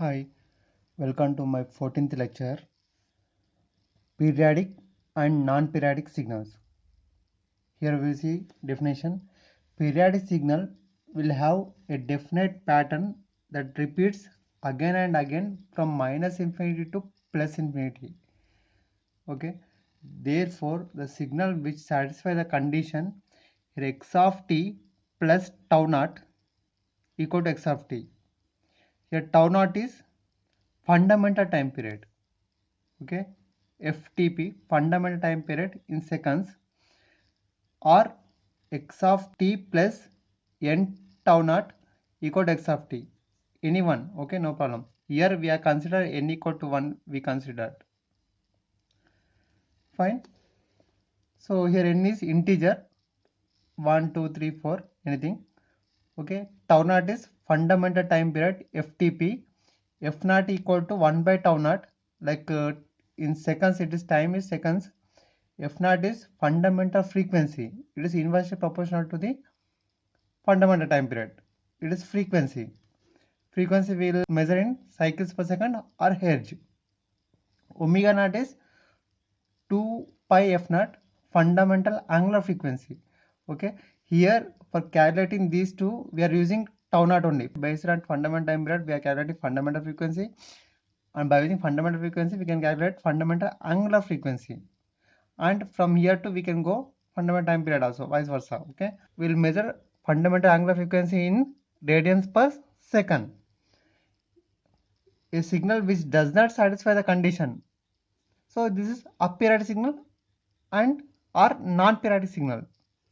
Hi, welcome to my 14th lecture, Periodic and Non-Periodic Signals. Here we see definition. Periodic signal will have a definite pattern that repeats again and again from minus infinity to plus infinity. Okay. Therefore, the signal which satisfies the condition here x of t plus tau naught equal to x of t. Here tau naught is fundamental time period. Okay, FTP, fundamental time period in seconds, or x of t plus n tau naught equal to x of t. Any one, okay, no problem. Here we are consider n equal to 1, we considered. Fine. So here n is integer, 1, 2, 3, 4, anything. Okay, tau naught is fundamental time period, FTP. F naught equal to 1 by tau naught, like in seconds it is time is seconds. F naught is fundamental frequency. It is inversely proportional to the fundamental time period. It is frequency. Frequency we will measure in cycles per second or hertz. Omega naught is 2 pi f naught, fundamental angular frequency. Okay. Here for calculating these two, we are using tau naught only. Based on fundamental time period, we are calculating fundamental frequency. And by using fundamental frequency, we can calculate fundamental angular frequency. And from here to we can go fundamental time period also, vice versa. Okay, we will measure fundamental angular frequency in radians per second. A signal which does not satisfy the condition, so this is aperiodic signal and or non-periodic signal.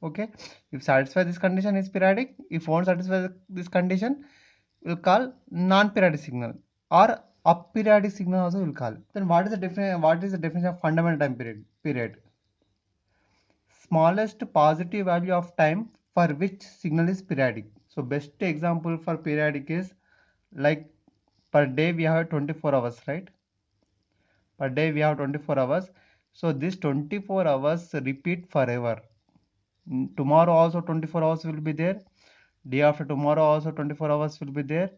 Okay, if satisfy this condition is periodic, if won't satisfy this condition, we'll call non-periodic signal, or aperiodic signal also we'll call. Then what is the definition of fundamental time period? Smallest positive value of time for which signal is periodic. So best example for periodic is like per day we have 24 hours, right? Per day we have 24 hours. So this 24 hours repeat forever. Tomorrow also 24 hours will be there. Day after tomorrow also 24 hours will be there.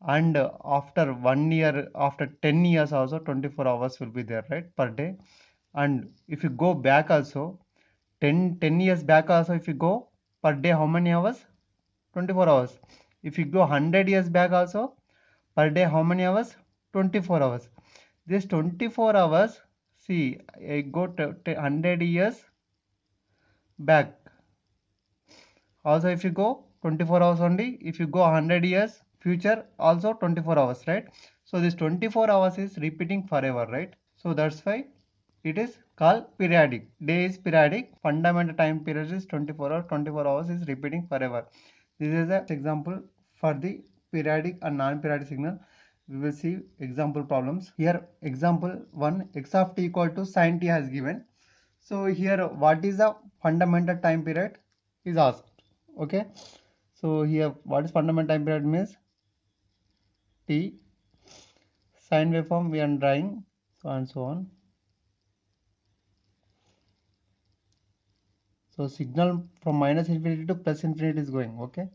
And after 1 year, after 10 years also 24 hours will be there, right? Per day. And if you go back also, 10 years back also, if you go per day, how many hours? 24 hours. If you go 100 years back also, per day, how many hours? 24 hours. This 24 hours, see, I go to 100 years back. Also, if you go 24 hours only, if you go 100 years future, also 24 hours, right? So this 24 hours is repeating forever, right? So that's why it is called periodic. Day is periodic. Fundamental time period is 24 hours. 24 hours is repeating forever. This is an example for the periodic and non-periodic signal. We will see example problems. Here example 1, x of t equal to sin t has given. So here what is the fundamental time period is asked. Okay. So here what is fundamental time period means t, sine waveform we are drawing, so and so on. So signal from minus infinity to plus infinity is going. Okay,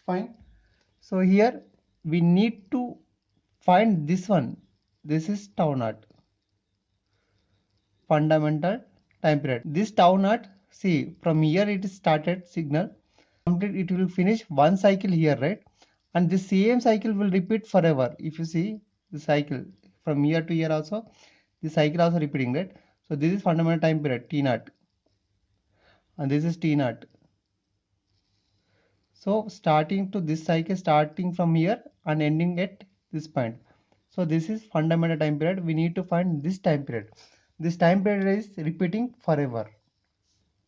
fine. So here we need to find this one. This is tau naught, fundamental time period. This tau naught, see from here it is started signal. It will finish one cycle here, right? And the same cycle will repeat forever. If you see the cycle from here to here also, the cycle also repeating, right? So this is fundamental time period t naught, and this is t naught. So starting to this cycle, starting from here and ending at this point. So this is fundamental time period. We need to find this time period. This time period is repeating forever,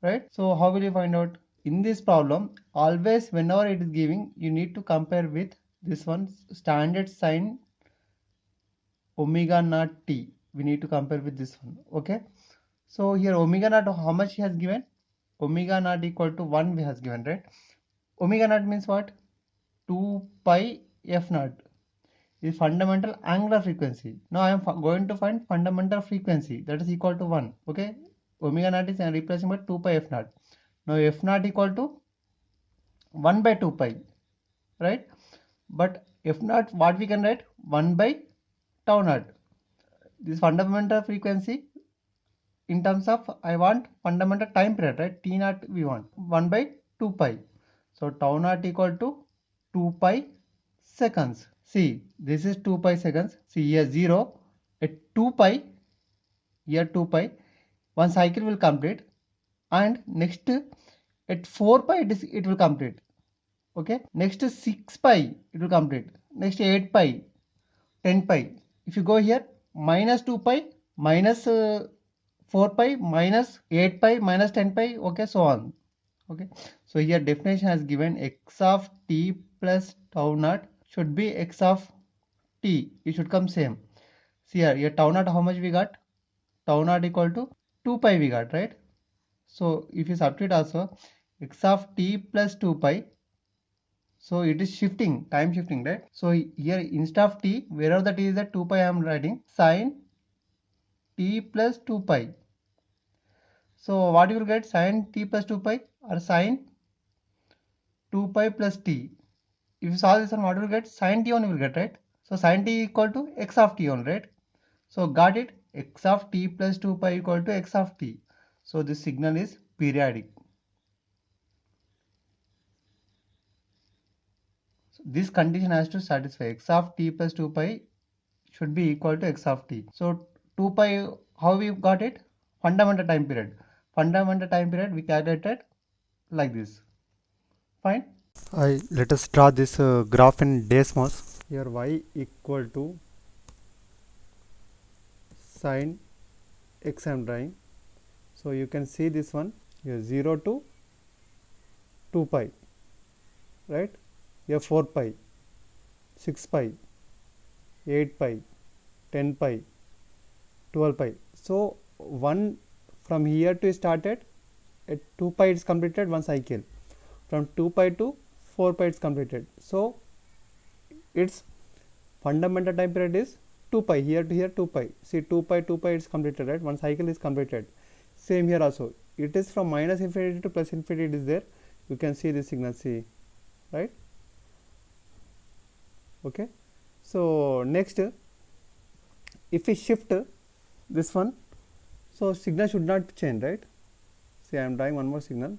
right? So how will you find out? In this problem, always whenever it is giving, you need to compare with this one, standard sine omega naught t. We need to compare with this one. Okay. So here omega naught, how much he has given? Omega naught equal to 1 we has given, right? Omega naught means what? 2 pi f naught is fundamental angular frequency. Now I am going to find fundamental frequency, that is equal to 1. Okay, omega naught is replacing by 2 pi f naught. Now f naught equal to 1 by 2 pi, right? But F naught, what we can write? 1 by tau naught. This fundamental frequency in terms of, I want fundamental time period, right? T naught we want 1 by 2 pi. So tau naught equal to 2 pi seconds. See, this is 2 pi seconds. See here 0 at 2 pi, here 2 pi, one cycle will complete, and next at 4 pi it will complete. Okay, next 6 pi it will complete, next 8 pi, 10 pi. If you go here, minus 2 pi, minus 4 pi, minus 8 pi, minus 10 pi, okay, so on. Okay, so here definition has given x of t plus tau naught should be x of t, it should come same. See here tau naught how much we got? Tau naught equal to 2 pi we got, right? So if you substitute also, x of t plus 2 pi, so it is shifting, time shifting, right? So here instead of t, wherever the t is at 2 pi, I am writing sine t plus 2 pi. So what you will get? Sine t plus 2 pi or sine 2 pi plus t. If you solve this one, what you will get? Sine t only will get, right? So sine t equal to x of t only, right? So got it? X of t plus 2 pi equal to x of t. So this signal is periodic. So this condition has to satisfy. X of t plus 2 pi should be equal to x of t. So 2 pi, how we got it? Fundamental time period. Fundamental time period we calculated like this. Fine. Let us draw this graph in Desmos. Here y equal to sine x I am drawing. So you can see this one here 0 to 2 pi, right? Here 4 pi, 6 pi, 8 pi, 10 pi, 12 pi. So one from here to started at 2 pi it's completed one cycle. From 2 pi to 4 pi it's completed. So its fundamental time period is 2 pi, here to here 2 pi. See 2 pi it's completed, right? One cycle is completed. Same here also. It is from minus infinity to plus infinity it is there. You can see this signal, see, right? Okay. So next, if we shift this one, so signal should not change, right? See, I am drawing one more signal.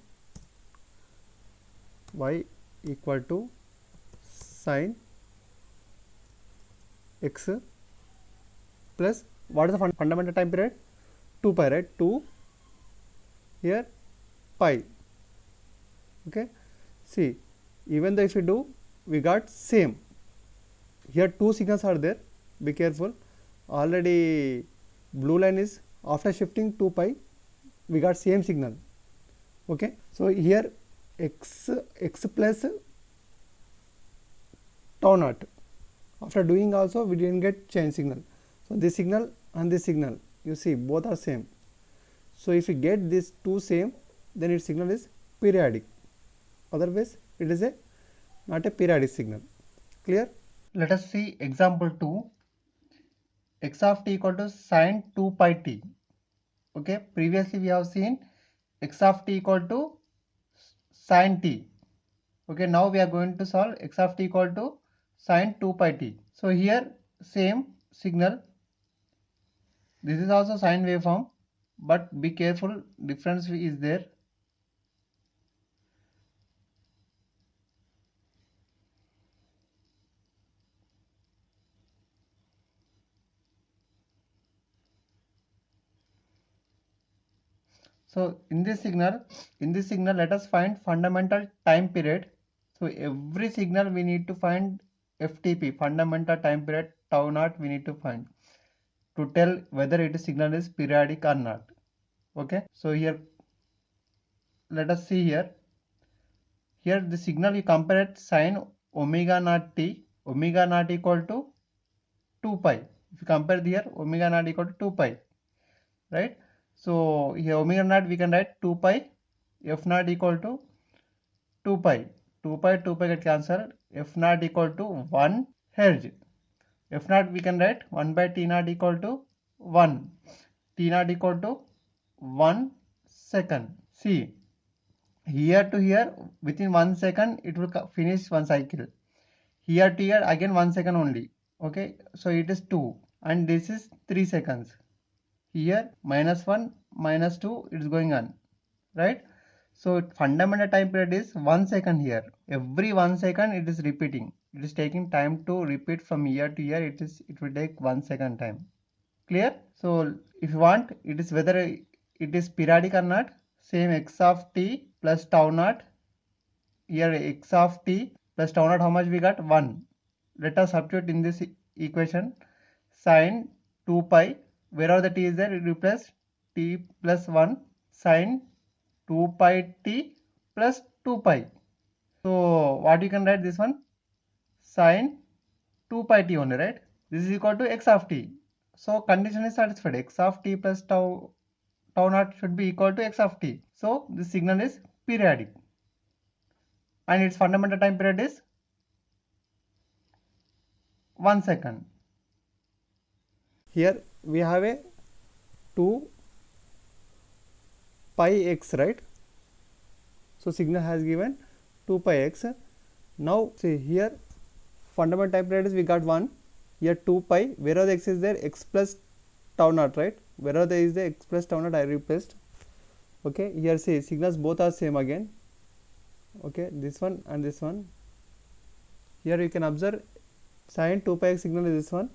Y equal to sine x plus, what is the fundamental time period? 2 pi, right? 2 here pi. Okay. See, even though if you do, we got same. Here two signals are there. Be careful. Already blue line is after shifting 2 pi, we got same signal. Okay. So here x plus tau naught. After doing also we didn't get change signal. So this signal and this signal, you see both are same. So if you get these two same, then its signal is periodic. Otherwise it is not a periodic signal. Clear? Let us see example 2. X of t equal to sine 2 pi t. Okay, previously we have seen x of t equal to sine t. Okay, now we are going to solve x of t equal to sine 2 pi t. So here same signal. This is also sine waveform, but be careful, difference is there. So in this signal, let us find fundamental time period. So every signal we need to find FTP, fundamental time period tau naught we need to find to tell whether it is signal is periodic or not. Okay, so here let us see here. Here the signal we compare it sine omega naught t, omega naught equal to 2 pi. If you compare here, omega naught equal to 2 pi, right? So here omega naught we can write 2 pi, f naught equal to 2 pi. 2 pi, 2 pi get cancelled. F naught equal to 1 hertz. F naught we can write 1 by t naught equal to 1. T naught equal to 1 second. See, here to here within 1 second it will finish one cycle. Here to here again 1 second only. Okay, so it is 2 and this is 3 seconds. Here -1 -2 it's going on, right? So fundamental time period is 1 second here. Every 1 second it is repeating. It is taking time to repeat from year to year. It will take 1 second time. Clear? So if you want, it is whether it is periodic or not. Same x of t plus tau naught. Here x of t plus tau naught, how much we got? 1. Let us substitute in this equation sine 2 pi. Wherever the t is there, it replace t plus 1 sine 2 pi t plus 2 pi. So what you can write this one? Sine 2 pi t only, right? This is equal to x of t. So condition is satisfied. X of t plus tau naught should be equal to x of t. So this signal is periodic. And its fundamental time period is 1 second. Here we have a 2 pi x, right? So signal has given 2 pi x. Now see here fundamental time period is we got 1. Here 2 pi, wherever the x is there, x plus tau naught, right? Wherever there is the x plus tau naught I replaced. Okay, here see signals both are same again. Okay, this one and this one. Here you can observe sine 2 pi x signal is this one.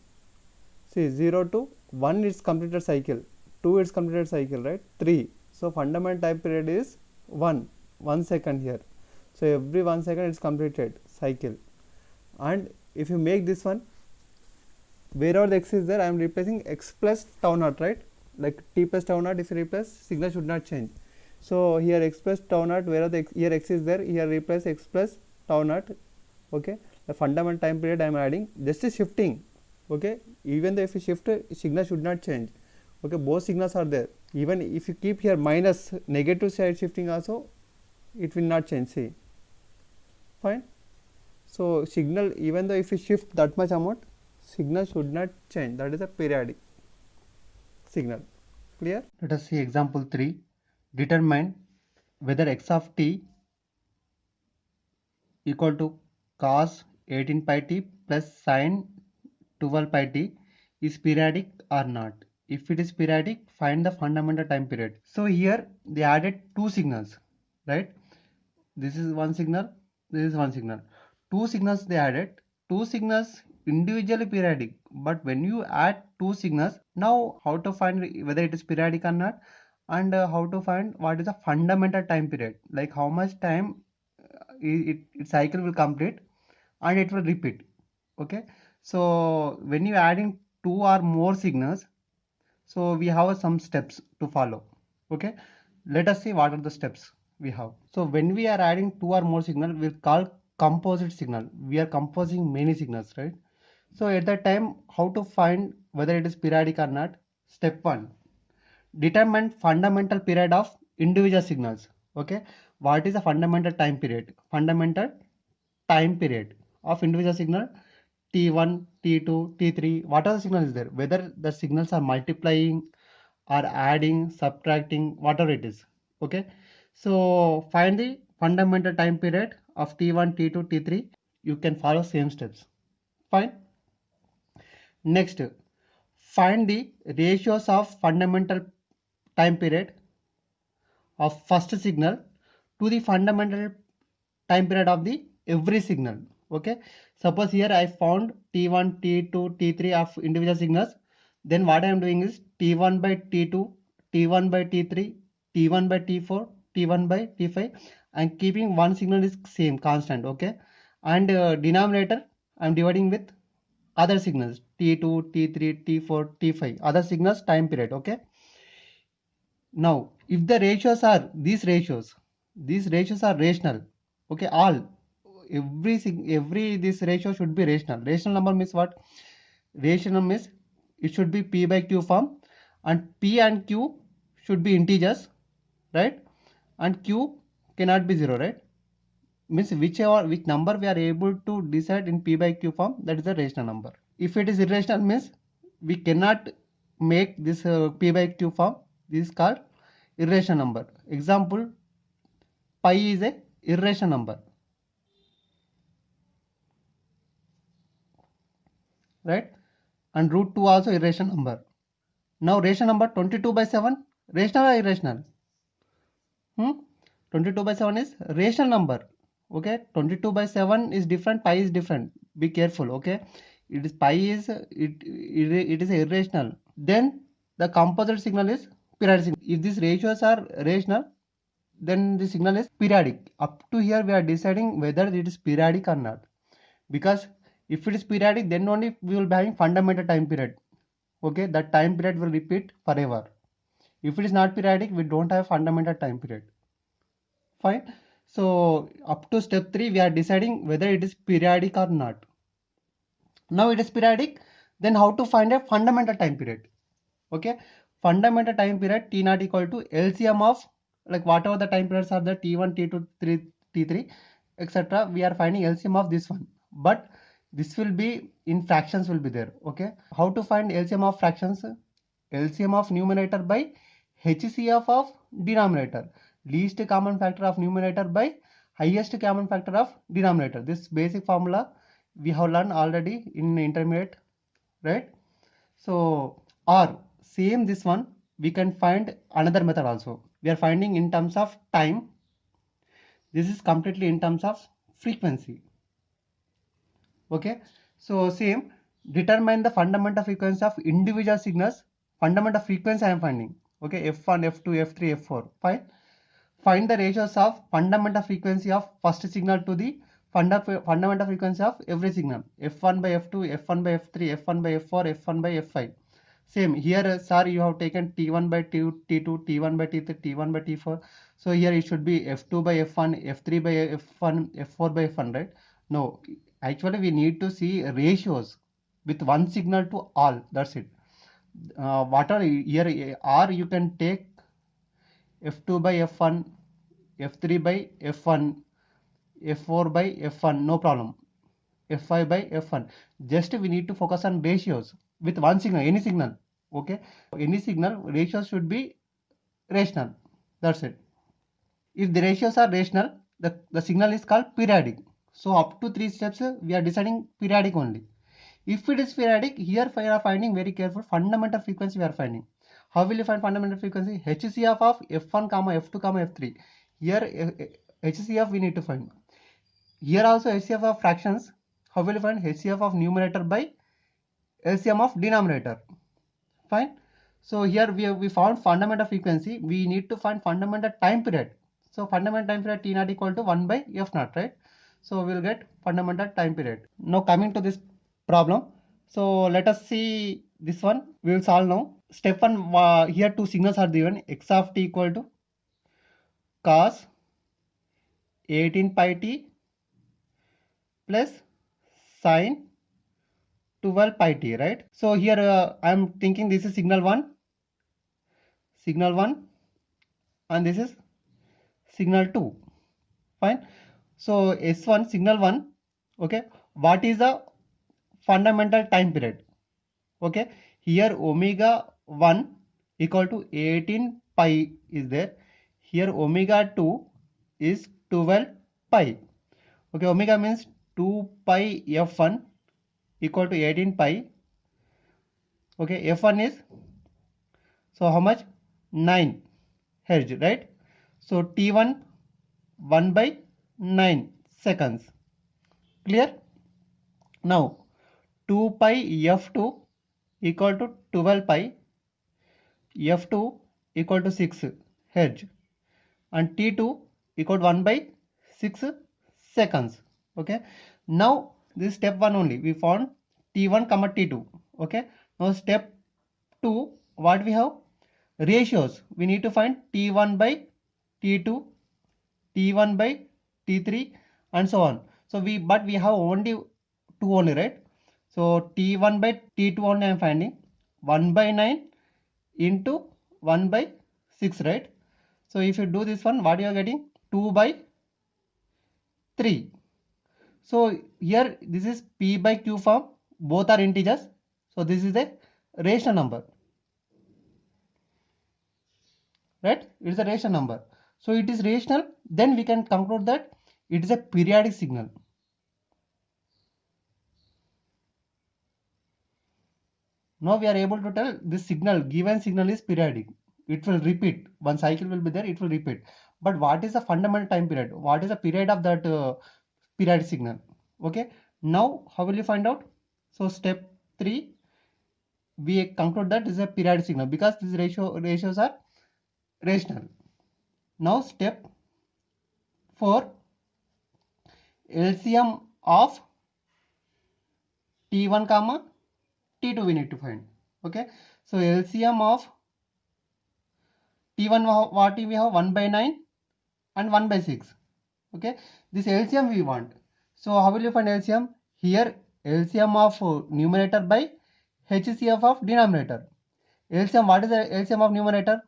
See 0 to 1 is completed cycle, 2 is completed cycle, right? 3. So fundamental time period is 1 second here. So every 1 second it's completed cycle. And if you make this one, wherever the x is there, I am replacing x plus tau naught, right? Like t plus tau naught, if you replace, signal should not change. So here x plus tau naught, wherever the here x is there, here replace x plus tau naught. Okay, the fundamental time period I am adding, just is shifting. Okay, even though if you shift, signal should not change. Okay, both signals are there. Even if you keep here minus negative side shifting also, it will not change. See, fine. So signal, even though if you shift that much amount, signal should not change. That is a periodic signal. Clear? Let us see example 3. Determine whether x of t equal to cos 18 pi t plus sin 12 pi t is periodic or not. If it is periodic, find the fundamental time period. So here they added two signals, right? This is one signal, this is one signal. Two signals they added, two signals individually periodic. But when you add two signals, now how to find whether it is periodic or not, and how to find what is the fundamental time period, like how much time its cycle will complete and it will repeat. Okay, so when you adding two or more signals, so we have some steps to follow. Okay, let us see what are the steps we have. So when we are adding two or more signal, we call composite signal. We are composing many signals, right? So at that time, how to find whether it is periodic or not? Step 1, determine fundamental period of individual signals. Okay, what is the fundamental time period? Fundamental time period of individual signal t1, t2, t3, what are the signals is there, whether the signals are multiplying or adding, subtracting, whatever it is. Okay, so find the fundamental time period of t1, t2, t3. You can follow same steps. Fine. Next, find the ratios of fundamental time period of first signal to the fundamental time period of the every signal. Okay, suppose here I found t1, t2, t3 of individual signals. Then what I am doing is t1 by t2, t1 by t3, t1 by t4, t1 by t5, and keeping one signal is same constant. Okay, and denominator I am dividing with other signals t2, t3, t4, t5, other signals time period. Okay, now if the ratios are these ratios are rational. Okay, all every this ratio should be rational. Rational number means what? Rational means it should be p by q form, and p and q should be integers, right? And q cannot be 0, right? Means which number we are able to decide in p by q form, that is a rational number. If it is irrational means we cannot make this p by q form. This is called irrational number. Example, pi is a irrational number. right? And root 2 also irrational number. Now rational number 22 by 7, rational or irrational? 22 by 7 is rational number. Okay, 22 by 7 is different, pi is different. Be careful, okay? It is pi is it is irrational. Then the composite signal is periodic signal. If these ratios are rational, then the signal is periodic. Up to here we are deciding whether it is periodic or not. Because if it is periodic, then only we will be having fundamental time period. Okay, that time period will repeat forever. If it is not periodic, we don't have fundamental time period. Fine. So up to step 3, we are deciding whether it is periodic or not. Now it is periodic, then how to find a fundamental time period? Okay, fundamental time period T naught equal to LCM of, like, whatever the time periods are, the T1, T2, T3, etc. We are finding LCM of this one, but this will be in fractions will be there. Okay, how to find LCM of fractions? LCM of numerator by HCF of denominator, least common factor of numerator by highest common factor of denominator. This basic formula we have learned already in intermediate, right? So, or same this one, we can find another method also. We are finding in terms of time. This is completely in terms of frequency. Okay, so same, determine the fundamental frequency of individual signals. Fundamental frequency I am finding. Okay, F1, F2, F3, F4. Fine. Find the ratios of fundamental frequency of first signal to the fundamental frequency of every signal. F1 by F2, F1 by F3, F1 by F4, F1 by F5. Same here, sir, you have taken T1 by T2, T1 by T3, T1 by T4. So here it should be F2 by F1, F3 by F1, F4 by F1, right? No, actually we need to see ratios with one signal to all. That's it. What are here, or you can take F2 by F1, F3 by F1, F4 by F1, no problem. F5 by F1. Just we need to focus on ratios with one signal, any signal. Okay, any signal ratios should be rational. That's it. If the ratios are rational, the signal is called periodic. So up to 3 steps we are deciding periodic only. If it is periodic, here we are finding very careful fundamental frequency we are finding. How will you find fundamental frequency? HCF of F1, F2, F3. Here HCF we need to find. Here also HCF of fractions. How will you find? HCF of numerator by LCM of denominator. Fine. So here we found fundamental frequency. We need to find fundamental time period. So fundamental time period T naught equal to 1 by F naught, right? So we'll get fundamental time period. Now coming to this problem. So let us see this one. We will solve now. Step 1, here two signals are given. X of t equal to cos 18 pi t plus sine 12 pi t, right? So here I am thinking this is signal 1, and this is signal 2. Fine. So S1, signal 1. Okay, what is the fundamental time period? Okay, here omega 1 equal to 18 pi is there. Here omega 2 is 12 pi. Okay, omega means 2 pi f1 equal to 18 pi. Okay, f1 is, so how much? 9 hertz, right? So t1 1 by 9 seconds. Clear? Now 2 pi f2 equal to 12 pi, f2 equal to 6 hertz, and t2 equal to 1 by 6 seconds. Okay, now this step 1 only we found t1 comma t2. Okay, now step 2, what we have? Ratios. We need to find t1 by t2, t1 by t3, and so on. So we have only 2 only, right? So t1 by t2 only I am finding. 1 by 9 into 1 by 6, right? So if you do this one, what you are getting? 2 by 3. So here this is p by q form, both are integers. So this is a rational number, right? It is a rational number. So it is rational, then we can conclude that it is a periodic signal. Now we are able to tell this signal, given signal is periodic. It will repeat. One cycle will be there, it will repeat. But what is the fundamental time period? What is the period of that periodic signal? Okay. Now how will you find out? So step 3, we conclude that this is a periodic signal because these ratios are rational. Now step 4, LCM of T1 comma T2 we need to find. Okay. So LCM of T1 what we have 1 by 9 and 1 by 6. Okay. This LCM we want. So how will you find LCM? Here LCM of numerator by HCF of denominator. LCM, what is the LCM of numerator?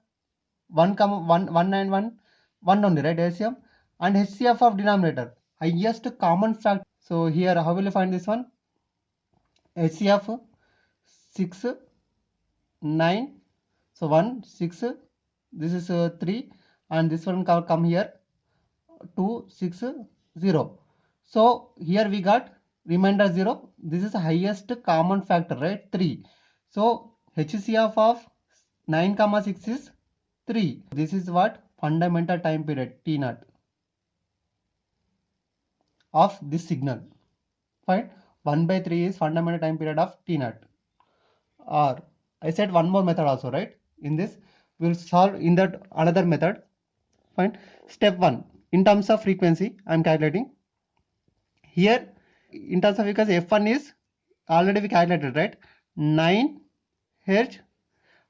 1 comma 1 1 and 1 1 only, right? LCM. And HCF of denominator, highest common factor. So here how will you find this one? HCF 6 9, so 1 6, this is 3, and this one come here 2 6 0. So here we got remainder 0. This is the highest common factor, right? 3. So HCF of 9 comma 6 is 3. This is what fundamental time period T naught of this signal. Fine. 1 by 3 is fundamental time period of T naught. Or I said one more method also, right? In this we'll solve in that another method. Fine. Step 1, in terms of frequency I'm calculating. Here in terms of, because f1 is already we calculated, right? 9 Hz,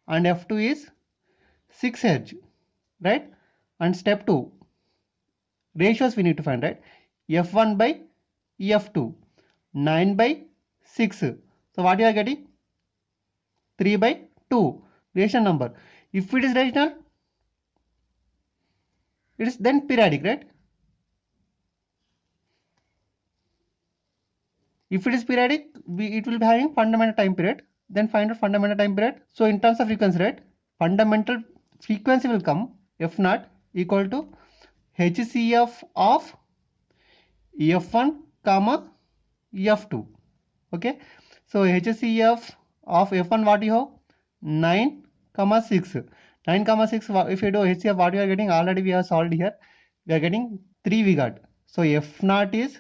and f2 is 6 Hz, right? And step 2, ratios we need to find, right? f1 by f2, 9 by 6. So what you are getting? 3 by 2, rational number. If it is rational, it is then periodic, right? If it is periodic, it will be having fundamental time period. Then find out fundamental time period. So in terms of frequency, right? Fundamental frequency will come f naught equal to HCF of f1 comma f2. Okay. So HCF of f1 what you have? 9 comma 6. 9 comma 6, if you do HCF, what you are getting? Already we have solved here. We are getting 3 we got. So f naught is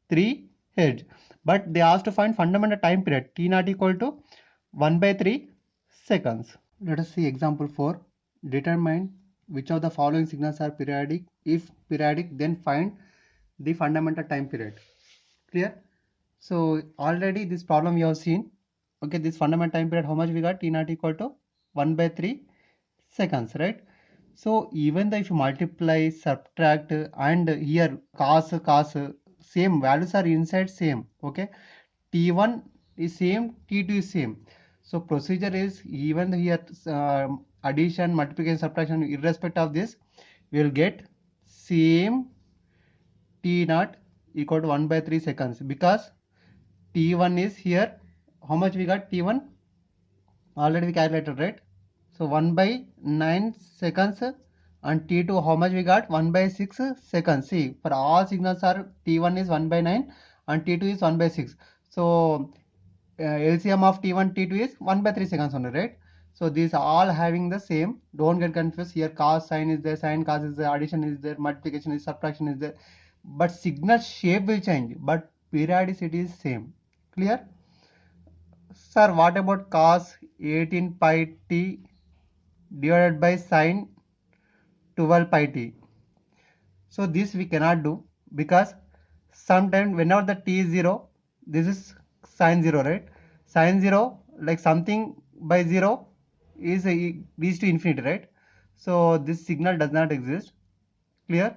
3 Hz. But they asked to find fundamental time period T naught equal to 1 by 3 seconds. Let us see example 4. Determine which of the following signals are periodic. If periodic, then find the fundamental time period. Clear? So already this problem you have seen. Okay, this fundamental time period, how much we got? T naught equal to 1 by 3 seconds, right? So even though if you multiply, subtract, and here cos, same values are inside same. Okay, T1 is same, T2 is same. So procedure is, even here addition, multiplication, subtraction, irrespective of this, we will get same T naught equal to 1 by 3 seconds, because T1 is here, how much we got? T1 already we calculated, right? So 1 by 9 seconds, and T2 how much we got? 1 by 6 seconds. See, for all signals are T1 is 1 by 9 and T2 is 1 by 6. So LCM of T1 T2 is 1 by 3 seconds only, right? So these are all having the same. Don't get confused. Here cos, sine is there, sine, cos is there, addition is there, multiplication is, subtraction is there. But signal shape will change, but periodicity is same. Clear? Sir, what about cos 18 pi t divided by sine 12 pi t? So this we cannot do, because sometimes whenever the t is 0, this is sine 0, right? Sine 0, like something by 0 is reached to infinity, right? So this signal does not exist. Clear?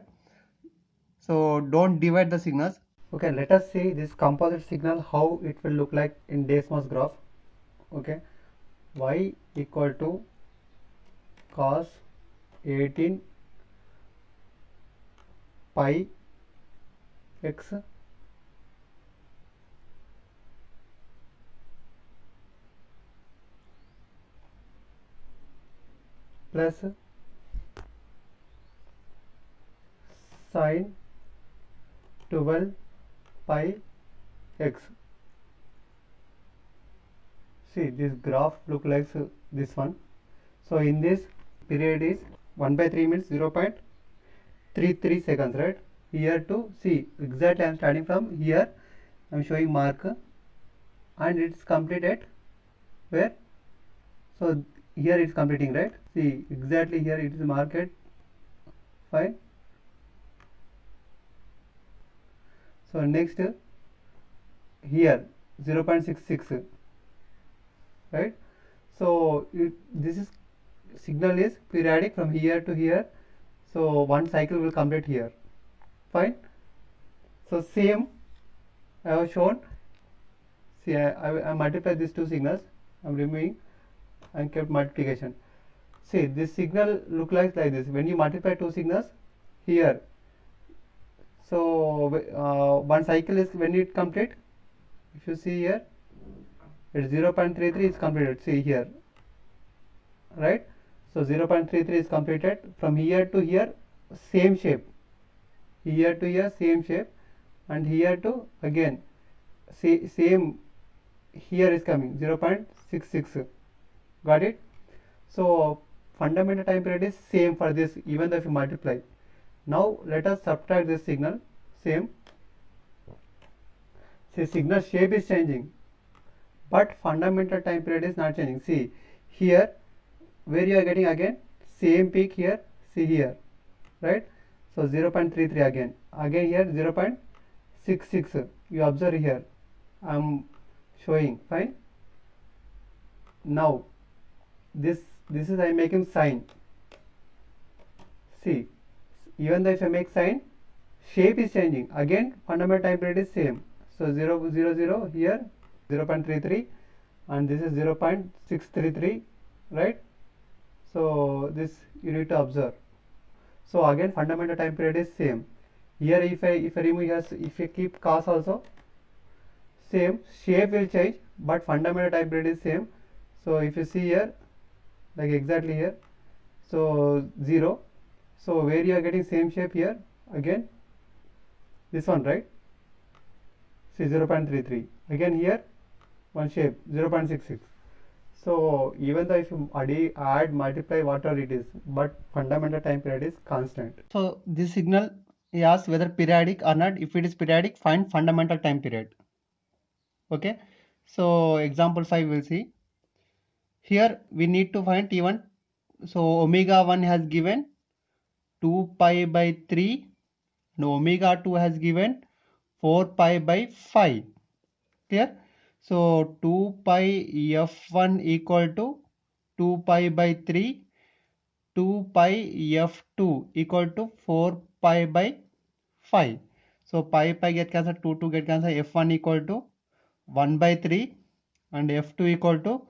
So don't divide the signals. Okay, let us see this composite signal, how it will look like in Desmos graph. Okay, y equal to cos 18 pi x plus sine 12 pi x. See, this graph look like this one. So in this period is 1 by 3 means 0.33 seconds, right? Here to see exactly I am starting from here. I am showing mark and it's completed where? So here it's completing, right? See exactly here it is marked. Fine. So next here 0.66, right? So this is signal is periodic from here to here. So one cycle will complete here. Fine. So same I have shown. See, I multiply these two signals. I am removing and kept multiplication. See, this signal look like this. When you multiply two signals here, so one cycle is when it complete. If you see here, it's 0.33 is completed. See here, right? So 0.33 is completed from here to here, same shape. Here to here, same shape, and here to again, same. Here is coming 0.66. Got it? So fundamental time period is same for this even though if you multiply. Now let us subtract this signal. Same. See, signal shape is changing, but fundamental time period is not changing. See here where you are getting again same peak here. See here, right? So 0.33 again here 0.66. You observe here. I am showing. Fine. Now this is I am making sign. See, even though if I make sign, shape is changing. Again, fundamental time period is same. So 0, 0, 0 here 0.33 and this is 0.633, right? So this you need to observe. So again, fundamental time period is same. Here if I remove here, if I keep cos also, same shape will change, but fundamental time period is same. So if you see here, like exactly here, so 0. So where you are getting same shape here again, this one, right? See 0.33 again here one shape 0.66. So even though if you add multiply whatever it is, but fundamental time period is constant. So this signal he asks whether periodic or not. If it is periodic, find fundamental time period. Okay. So example 5 we'll see. Here we need to find T1. So omega 1 has given 2 pi by 3 and omega 2 has given 4 pi by 5. Clear? So 2 pi f1 equal to 2 pi by 3, 2 pi f2 equal to 4 pi by 5. So pi get cancelled, 2 get cancelled, f1 equal to 1 by 3 and f2 equal to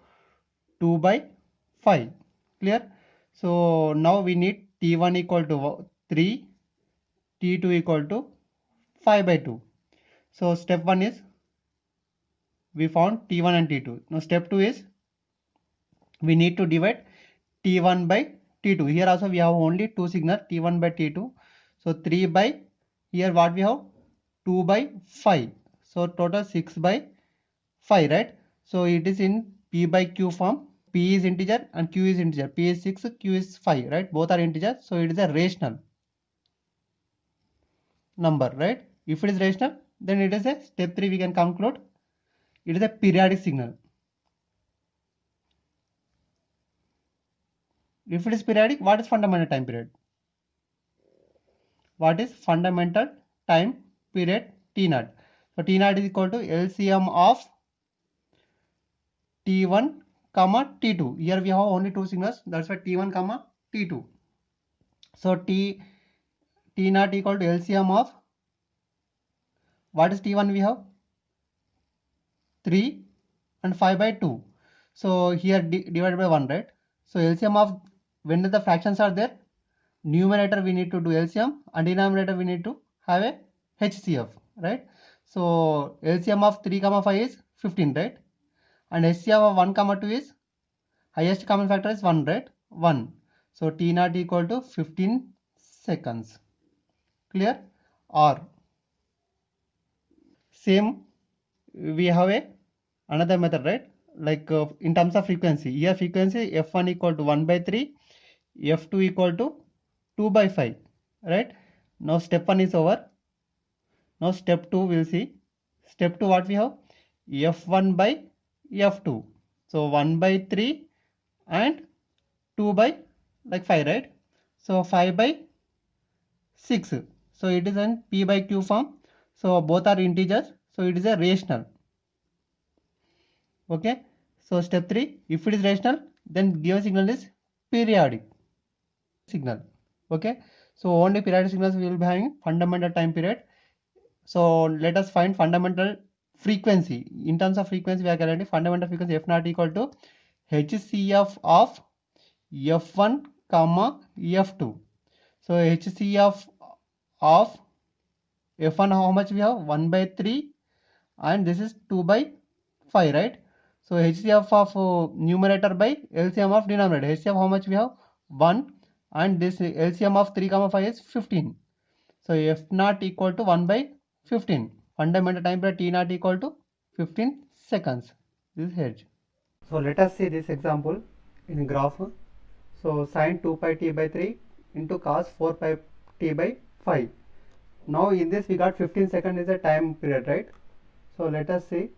2 by 5. Clear? So now we need t1 equal to 3, t2 equal to 5 by 2. So step 1 is we found t1 and t2. Now step 2 is we need to divide t1 by t2. Here also we have only two signals t1 by t2. So 3 by, here what we have 2 by 5. So total 6 by 5, right? So it is in p by q form. P is integer and q is integer. P is 6, q is 5, right? Both are integers. So it is a rational number, right? If it is rational, then it is a step 3 we can conclude. It is a periodic signal. If it is periodic, what is fundamental time period? What is fundamental time period T0? So T0 is equal to LCM of T1 comma T2. Here we have only two signals. That's why T1 comma T2. So T0 equal to LCM of what is T1 we have 3 and 5 by 2. So here divided by 1, right? So LCM of when the fractions are there, numerator we need to do LCM and denominator we need to have a HCF, right? So LCM of 3 comma 5 is 15, right? And HCF of 1 comma 2 is highest common factor is 1, right? 1. So T0 equal to 15 seconds. Clear? Or same we have a another method, right? like in terms of frequency. Here frequency f1 equal to 1 by 3, f2 equal to 2 by 5, right? Now step 1 is over. Now step 2 we'll see. Step 2 what we have? f1 by f2. So 1 by 3 and 2 by like 5, right? So 5 by 6. So it is in p by q form. So both are integers. So it is a rational. Okay. So step 3, if it is rational, then given signal is periodic signal. Okay. So only periodic signals we will be having fundamental time period. So let us find fundamental frequency. In terms of frequency, we are getting fundamental frequency f naught equal to HCF of f1 comma f2. So HCF of f1 how much we have? 1 by 3 and this is 2 by 5, right? So HCF of numerator by LCM of denominator. HCF how much we have? 1 and this LCM of 3 comma 5 is 15. So f naught equal to 1 by 15. Fundamental time period t naught equal to 15 seconds. This is Hertz. So let us see this example in graph. So sine 2 pi t by 3 into cos 4 pi t by 5. Now in this we got 15 seconds is a time period, right? So let us see.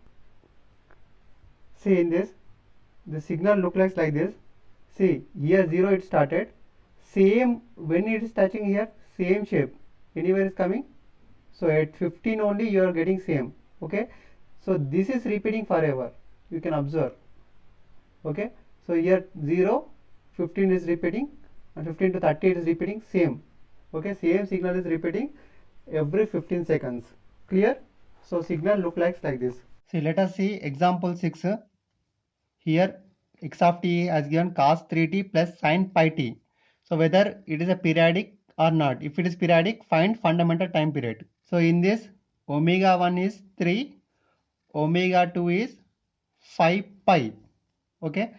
See in this, the signal look like this. See here 0 it started. Same when it is touching here, same shape. Anywhere is coming. So at 15 only you are getting same. Okay. So this is repeating forever. You can observe. Okay. So here 0, 15 is repeating and 15 to 30 it is repeating same. Okay. Same signal is repeating every 15 seconds. Clear? So signal look like this. See, let us see example 6. Here x of t has given cos 3t plus sin pi t. So whether it is a periodic or not. If it is periodic, find fundamental time period. So in this omega 1 is 3, omega 2 is 5 pi. Okay.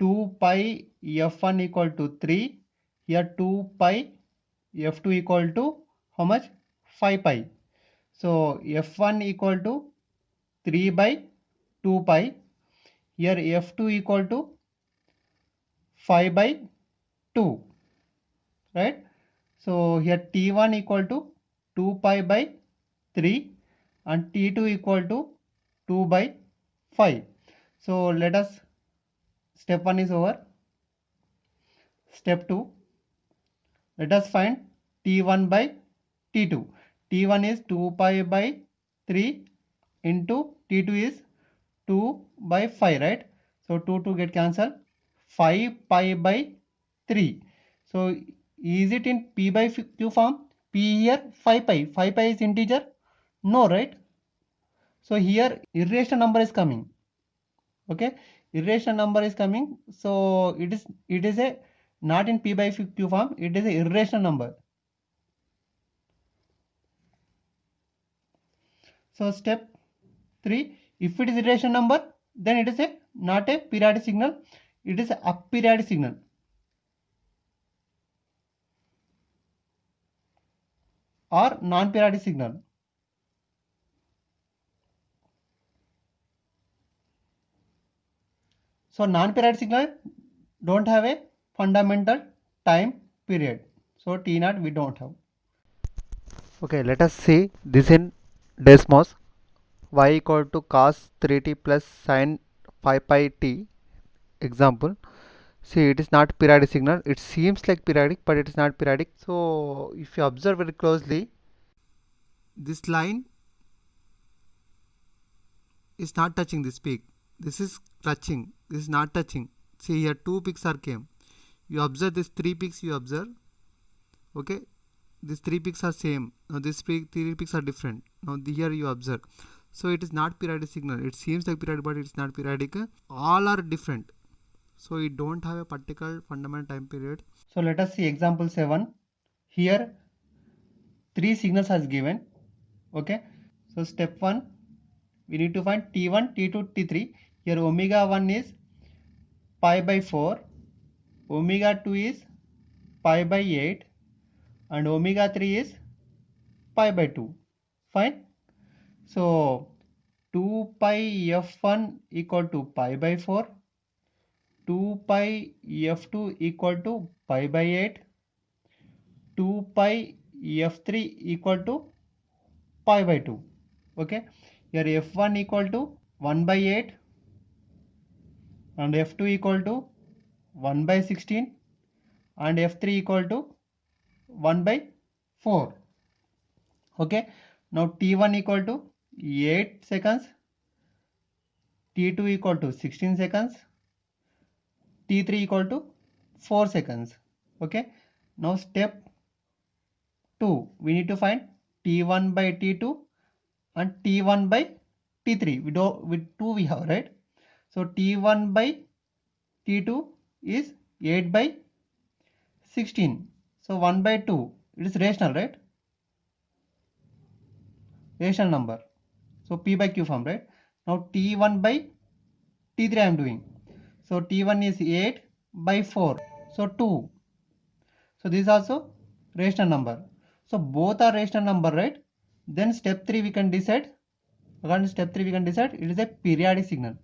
2 pi f1 equal to 3. Here 2 pi f2 equal to how much? 5 pi. So f1 equal to 3 by 2 pi. Here f2 equal to 5 by 2, right? So here t1 equal to 2 pi by 3 and t2 equal to 2 by 5. So let us, step 1 is over. Step 2, let us find t1 by t2. t1 is 2 pi by 3 into t2 is 2 by 5, right? So 2 get cancelled. 5 pi by 3. So is it in p by q form? P here 5 pi. 5 pi is integer? No, right? So here irrational number is coming. Okay, irrational number is coming. So it is a not in p by q form. It is a irrational number. So step 3, if it is irrational number, then it is a not a periodic signal. It is a aperiodic signal. Or non-periodic signal. So non-periodic signal don't have a fundamental time period. So T naught we don't have. Okay, let us see this in Desmos. Y equal to cos 3t plus sin 5 pi t. Example. See, it is not periodic signal. It seems like periodic, but it is not periodic. So, if you observe very closely, this line is not touching this peak. This is touching. This is not touching. See, here two peaks are came. You observe these three peaks. You observe. Okay, these three peaks are same. Now these three peaks are different. Now here you observe. So it is not periodic signal. It seems like periodic, but it's not periodic. All are different. So you don't have a particular fundamental time period. So let us see example 7. Here 3 signals has given. Okay. So step 1, we need to find T1, T2, T3. Here omega 1 is pi by 4, omega 2 is pi by 8 and omega 3 is pi by 2. Fine. So 2 pi f1 equal to pi by 4, 2 pi f2 equal to pi by 8, 2 pi f3 equal to pi by 2. Okay, here f1 equal to 1 by 8 and f2 equal to 1 by 16 and f3 equal to 1 by 4. Okay, now t1 equal to 8 seconds, t2 equal to 16 seconds, t3 equal to 4 seconds. Okay, now step 2, we need to find t1 by t2 and t1 by t3. We don't, with 2 we have, right? So t1 by t2 is 8 by 16. So 1 by 2, it is rational, right? Rational number. So p by q form, right? Now t1 by t3 I am doing. So t1 is 8 by 4. So 2. So this is also rational number. So both are rational number, right? Then step 3 we can decide. According to step 3 we can decide it is a periodic signal.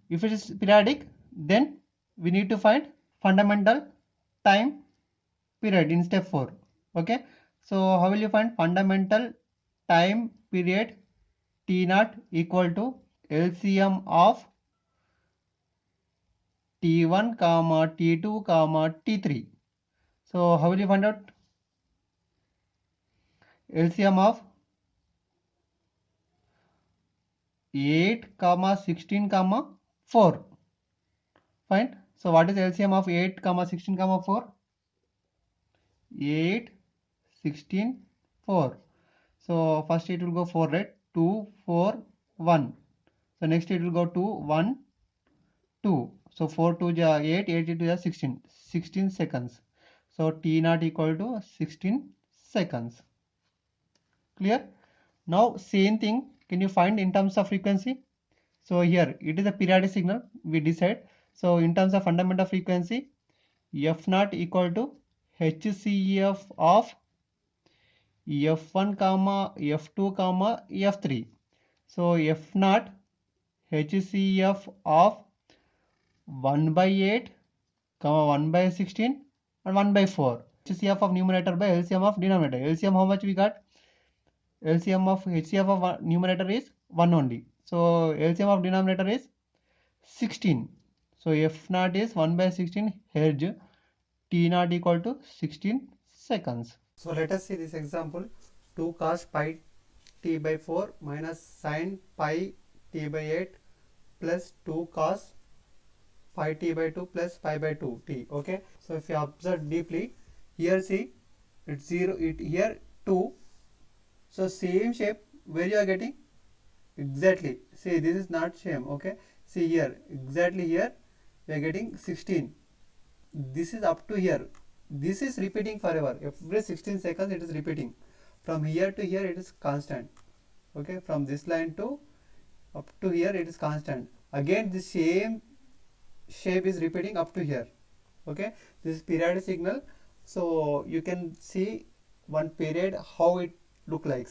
If it is periodic, then we need to find fundamental time period in step 4. Okay, so how will you find fundamental time period t naught equal to LCM of t1 comma t2 comma t3? So how will you find out LCM of 8 comma 16 comma 4? Fine. So what is LCM of 8 comma 16 comma 4? 8, 16, 4. So first it will go 4, right? 2, 4, 1. So next it will go 2, 1, 2. So 4 2 ja 8, 8 into ja 16. 16 seconds. So t naught equal to 16 seconds. Clear? Now same thing, can you find in terms of frequency? So here it is a periodic signal, we decide. So in terms of fundamental frequency, f naught equal to HCF of f1 comma f2 comma f3. So f naught HCF of 1 by 8 comma 1 by 16 and 1 by 4. HCF of numerator by LCM of denominator. LCM how much we got? LCM of HCF of numerator is 1 only. So LCM of denominator is 16. So f naught is 1 by 16 hertz. T naught equal to 16 seconds. So let us see this example. 2 cos pi t by 4 minus sin pi t by 8 plus 2 cos pi t by 2 plus pi by 2 t. Okay, so if you observe deeply, here see it's 0, it here 2. So same shape where you are getting exactly, see this is not same. Okay, see here exactly here we are getting 16. This is up to here, this is repeating forever, every 16 seconds it is repeating. From here to here it is constant. Okay, from this line to up to here it is constant. Again the same shape is repeating up to here. Okay, this is periodic signal. So you can see one period how it look like.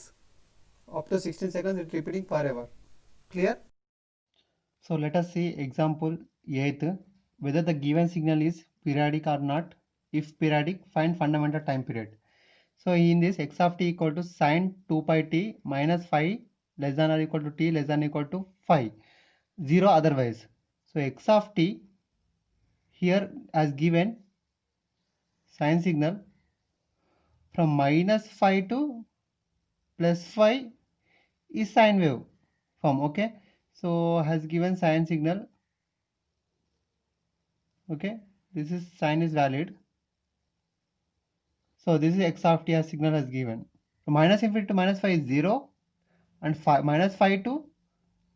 Up to 16 seconds it repeating forever. Clear? So let us see example 8th, whether the given signal is periodic or not. If periodic, find fundamental time period. So in this x of t equal to sine 2 pi t minus phi less than or equal to t less than or equal to phi, 0 otherwise. So x of t here as given sine signal from minus phi to plus phi is sine wave form. Okay, so has given sine signal. Okay, this is sine is valid. So this is x of t as signal has given. From minus infinity to minus phi is 0 and phi, minus phi to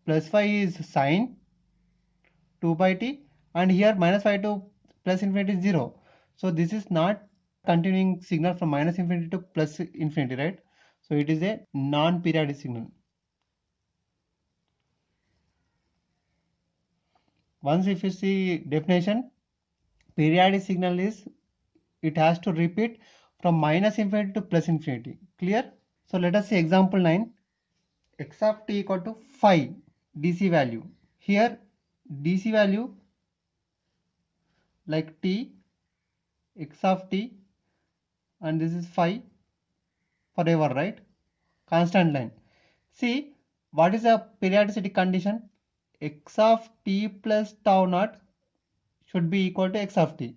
plus phi is sine 2 pi t, and here minus phi to plus infinity is 0. So this is not continuing signal from minus infinity to plus infinity, right? So it is a non-periodic signal. Once if you see definition, periodic signal is it has to repeat from minus infinity to plus infinity. Clear? So let us see example 9. X of t equal to 5 DC value. Here DC value like t, x of t, and this is 5 forever, right? Constant line. See, what is the periodicity condition? X of t plus tau naught should be equal to x of t.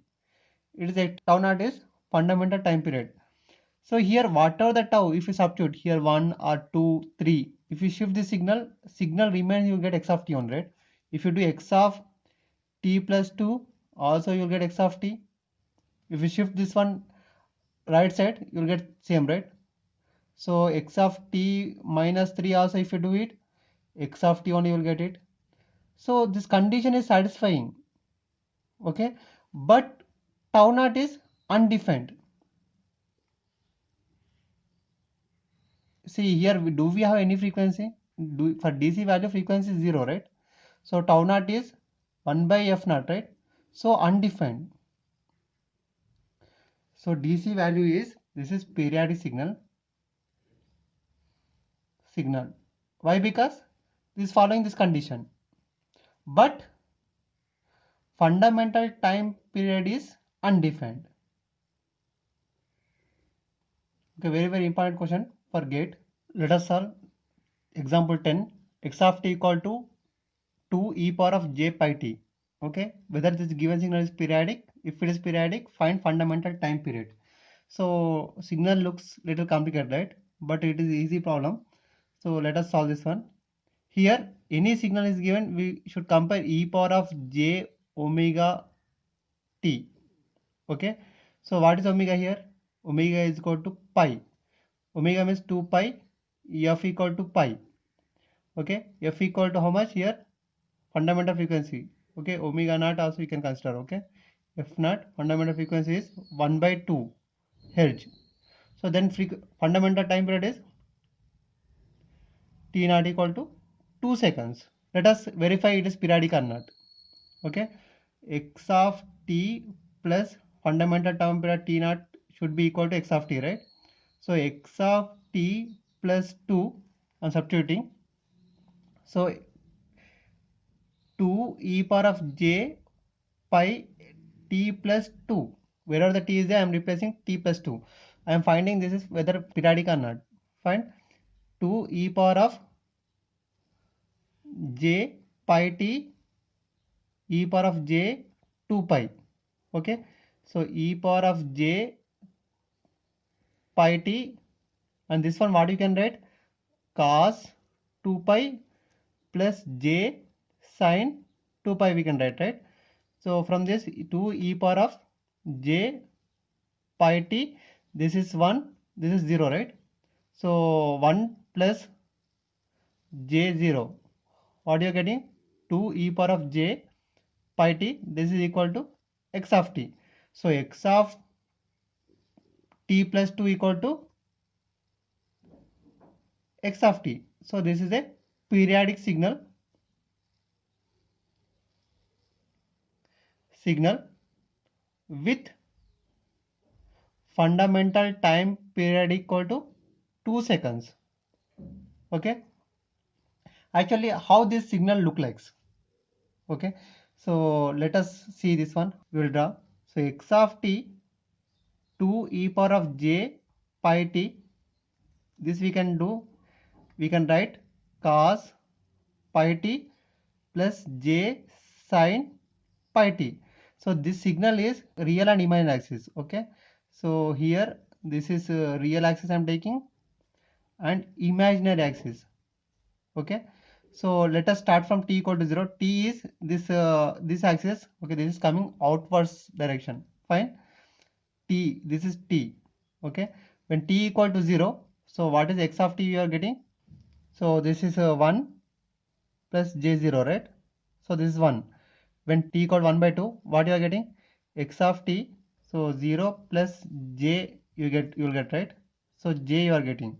It is a tau naught is fundamental time period. So here whatever the tau, if you substitute here 1 or 2, 3, if you shift the signal remains, you get x of t on, right? If you do x of t plus 2, also you'll get x of t. If you shift this one right side, you'll get same, right? So x of t minus 3 also if you do it, x of t only you will get it. So this condition is satisfying, okay? But tau naught is undefined. See here, do we have any frequency? For DC value frequency is 0, right? So tau naught is 1 by f naught, right? So undefined. So DC value is, this is periodic signal. Why? Because this is following this condition. But fundamental time period is undefined. Okay, very important question for gate. Let us solve example 10. X of t equal to 2 e power of j pi t. Okay, whether this given signal is periodic. If it is periodic, find fundamental time period. So signal looks little complicated, right? But it is easy problem. So let us solve this one. Here any signal is given, we should compare e power of j omega t. Okay, so what is omega here? Omega is equal to pi. Omega means 2 pi, f equal to pi. Okay, f equal to how much here? Fundamental frequency. Okay, omega naught also you can consider. Okay, f naught fundamental frequency is 1 by 2 hertz. So then fundamental time period is t naught equal to 2 seconds. Let us verify it is periodic or not. Okay, x of t plus fundamental time period t naught should be equal to x of t, right? So x of t plus 2, I'm substituting. So 2 e power of j pi t plus 2. Wherever the t is there, I am replacing t plus 2. I am finding this is whether periodic or not. Find 2 e power of j pi t e power of j 2 pi. Okay, so e power of j pi t, and this one what you can write? Cos 2 pi plus j sin 2 pi we can write, right? So from this 2 e power of j pi t, this is 1, this is 0, right? So 1 plus j 0, what you are getting? 2 e power of j pi t, this is equal to x of t. So x of t plus 2 equal to x of t. So this is a periodic signal with fundamental time period equal to 2 seconds. Okay, actually how this signal look like? Okay, so let us see this one. We will draw. So x of t 2 e power of j pi t, this we can do, we can write cos pi t plus j sin pi t. So this signal is real and imaginary axis. Okay, so here this is real axis I am taking and imaginary axis. Okay, so let us start from t equal to 0. T is this axis. Okay, this is coming outwards direction. Fine. T, this is t. Okay, when t equal to 0, so what is x of t you are getting? So this is 1 plus j0, right? So this is 1. When t equal 1 by 2, what you are getting? X of t. So 0 plus j you will get, right? So j you are getting.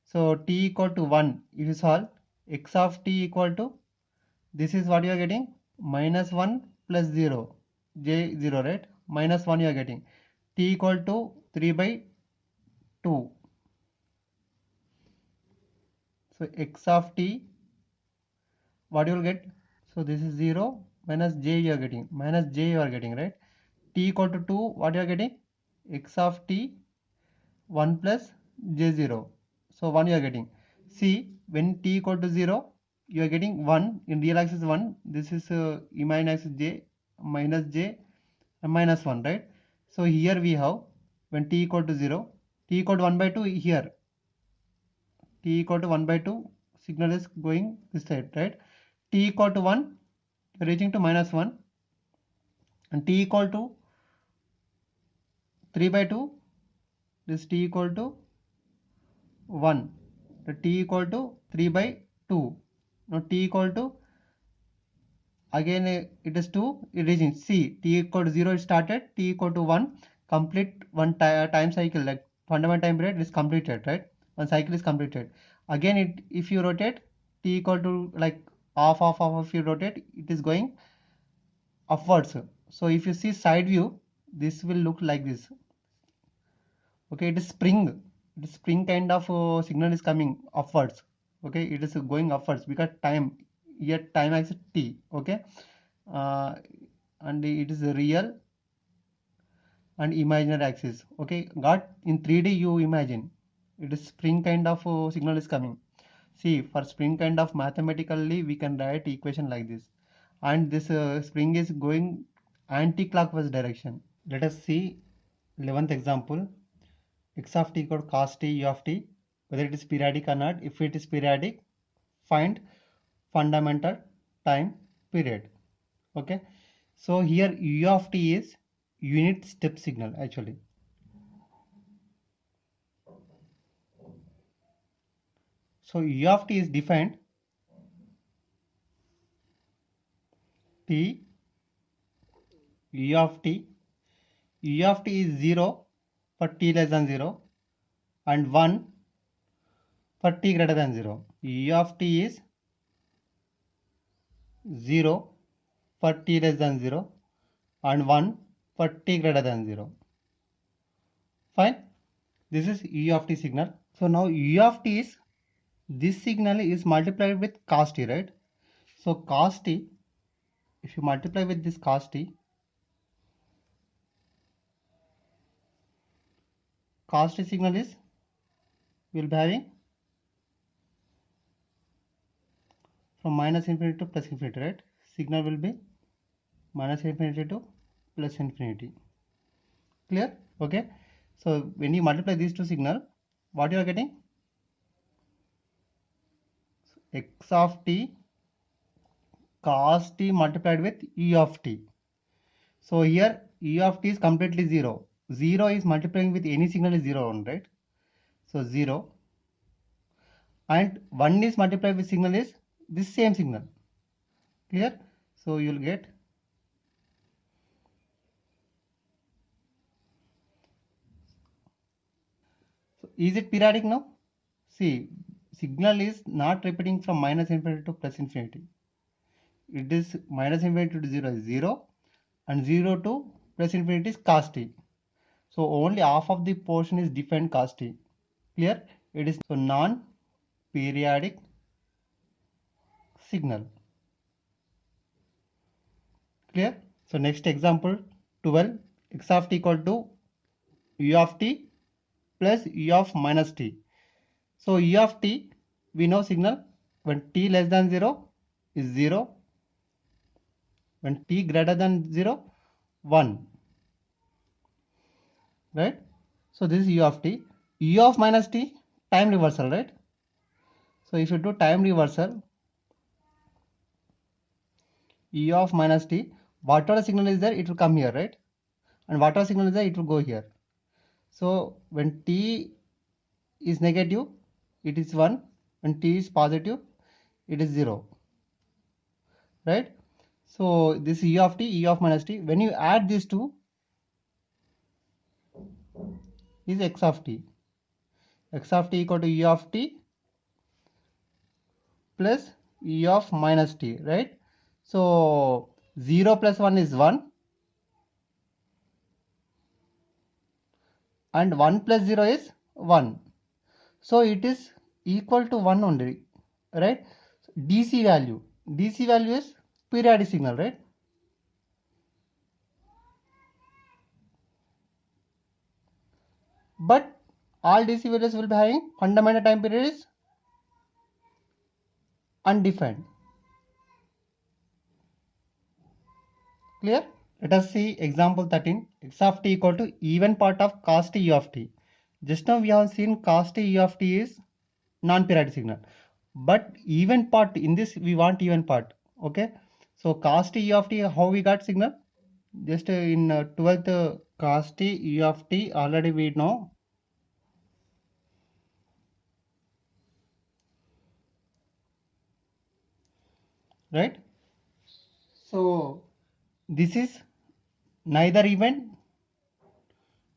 So t equal to 1, if you solve, x of t equal to, this is what you are getting, minus 1 plus 0, j 0, right? Minus 1 you are getting. T equal to 3 by 2. So x of t, what you will get? So this is 0 minus j you are getting, minus j you are getting, right? T equal to 2, what you are getting? X of t 1 plus j0. So 1 you are getting. See, when t equal to 0, you are getting 1, in real axis 1, this is imaginary axis j, minus j and minus 1, right? So here we have, when t equal to 0, t equal to 1 by 2 here, t equal to 1 by 2, signal is going this side, right? T equal to 1, reaching to minus 1, and t equal to 3 by 2, this t equal to 1, the t equal to 3 by 2. Now t equal to, again it is 2, it is in C, t equal to 0 it started, t equal to 1, complete one time cycle, like fundamental time period is completed, right? One cycle is completed. Again if you rotate, t equal to like half if you rotate, it is going upwards. So if you see side view, this will look like this. Okay, it is spring kind of signal is coming upwards. Okay, it is going upwards because time, yet time axis t. Okay, uh, and it is real and imaginary axis. Okay, got in 3D you imagine it is spring kind of signal is coming. See, for spring kind of mathematically we can write equation like this, and this spring is going anti-clockwise direction. Let us see 11th example. X of t equal to cos t u of t, whether it is periodic or not. If it is periodic, find fundamental time period. Okay, so here u of t is unit step signal actually. So u of t is defined t u of t. U of t is 0 for t less than 0 and 1 for t greater than 0. U of t is 0 for t less than 0 and 1 for t greater than 0. Fine. This is u of t signal. So now u of t is, this signal is multiplied with cos t, right? So cos t, if you multiply with this cos t signal is, we will be having from minus infinity to plus infinity, right? Signal will be minus infinity to plus infinity. Clear? Okay. So when you multiply these two signal, what you are getting? X of t cos t multiplied with u of t. So here u of t is completely 0. 0 is multiplying with any signal is 0 on, right? So 0, and 1 is multiplied with signal is this same signal. Clear? So you will get, so is it periodic now? See, signal is not repeating from minus infinity to plus infinity. It is minus infinity to 0 is 0 and 0 to plus infinity is cos t. So only half of the portion is defined cos t. Clear? It is so non-periodic signal. Clear? So next example 12, x of t equal to u of t plus u of minus t. So u of t, we know signal when t less than 0 is 0, when t greater than 0, 1, right? So this is u of t. U of minus t, time reversal, right? So if you do time reversal, u of minus t, whatever signal is there, it will come here, right? And whatever signal is there, it will go here. So when t is negative, it is 1. When t is positive, it is 0, right? So this is u of t, u of minus t. When you add these two, is x of t. X of t equal to u of t plus u of minus t, right? So 0 plus 1 is 1 and 1 plus 0 is 1. So it is equal to 1 only. right? DC value is periodic signal, right? But all DC values will be having fundamental time period is undefined. Clear? Let us see example 13. X of t equal to even part of cos t u of t. Just now we have seen cos t u of t is non-periodic signal. But even part, in this we want even part. Okay. So cos t u of t, how we got signal? Just in 12th cos t u of t already we know. Right. So this is neither even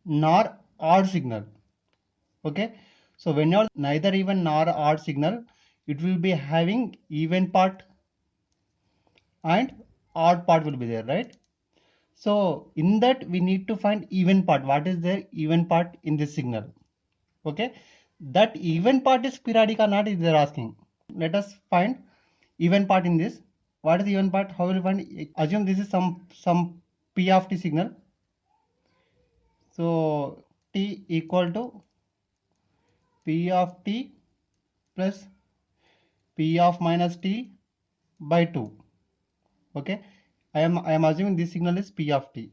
nor odd signal. Okay, so when you're neither even nor odd signal, it will be having even part and odd part will be there, right? So in that we need to find even part. What is the even part in this signal? Okay, that even part is periodic or not is they're asking. Let us find even part in this. What is the even part? How will we find? Assume this is some p of t signal. So t equal to p of t plus p of minus t by 2. Okay, I am assuming this signal is p of t.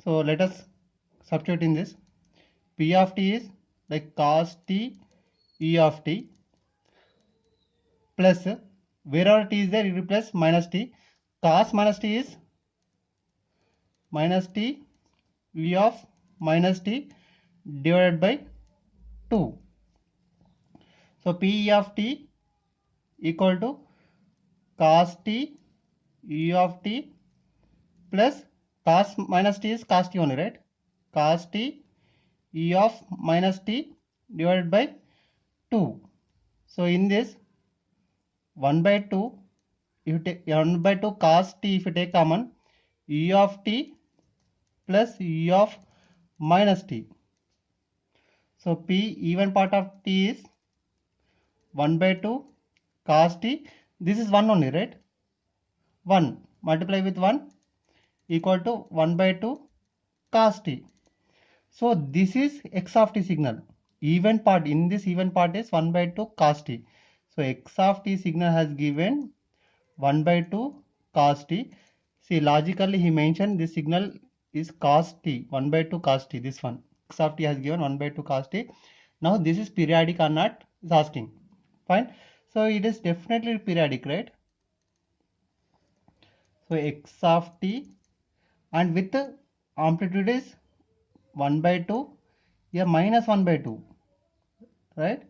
So let us substitute in this. P of t is like cos t e of t plus, wherever t is there, you replace minus t. Cos minus t is minus t e of minus t divided by 2. So p e of t equal to cos t e of t plus cos minus t is cos t only, right? Cos t e of minus t divided by 2. So in this 1 by 2, if you take 1 by 2 cos t, if you take common, e of t plus e of minus t. So p even part of t is 1 by 2 cos t. This is 1 only, right? 1 multiply with 1 equal to 1 by 2 cos t. So this is x of t signal. Even part, in this even part is 1 by 2 cos t. So x of t signal has given 1 by 2 cos t. See, logically he mentioned this signal is cos t, 1 by 2 cos t. This one, x of t has given 1 by 2 cos t. Now this is periodic or not is asking. Fine. So it is definitely periodic, right? So x of t, and with the amplitude is 1 by 2, yeah, minus 1 by 2, right?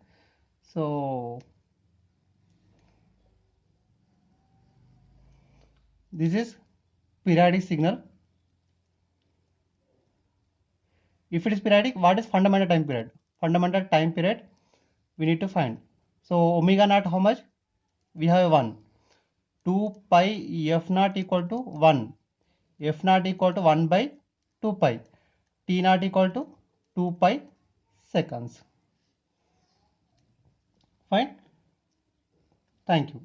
So this is periodic signal. If it is periodic, what is fundamental time period? Fundamental time period we need to find. So omega naught how much? We have 1. 2 pi f naught equal to 1. F naught equal to 1 by 2 pi. T naught equal to 2 pi seconds. Fine. Thank you.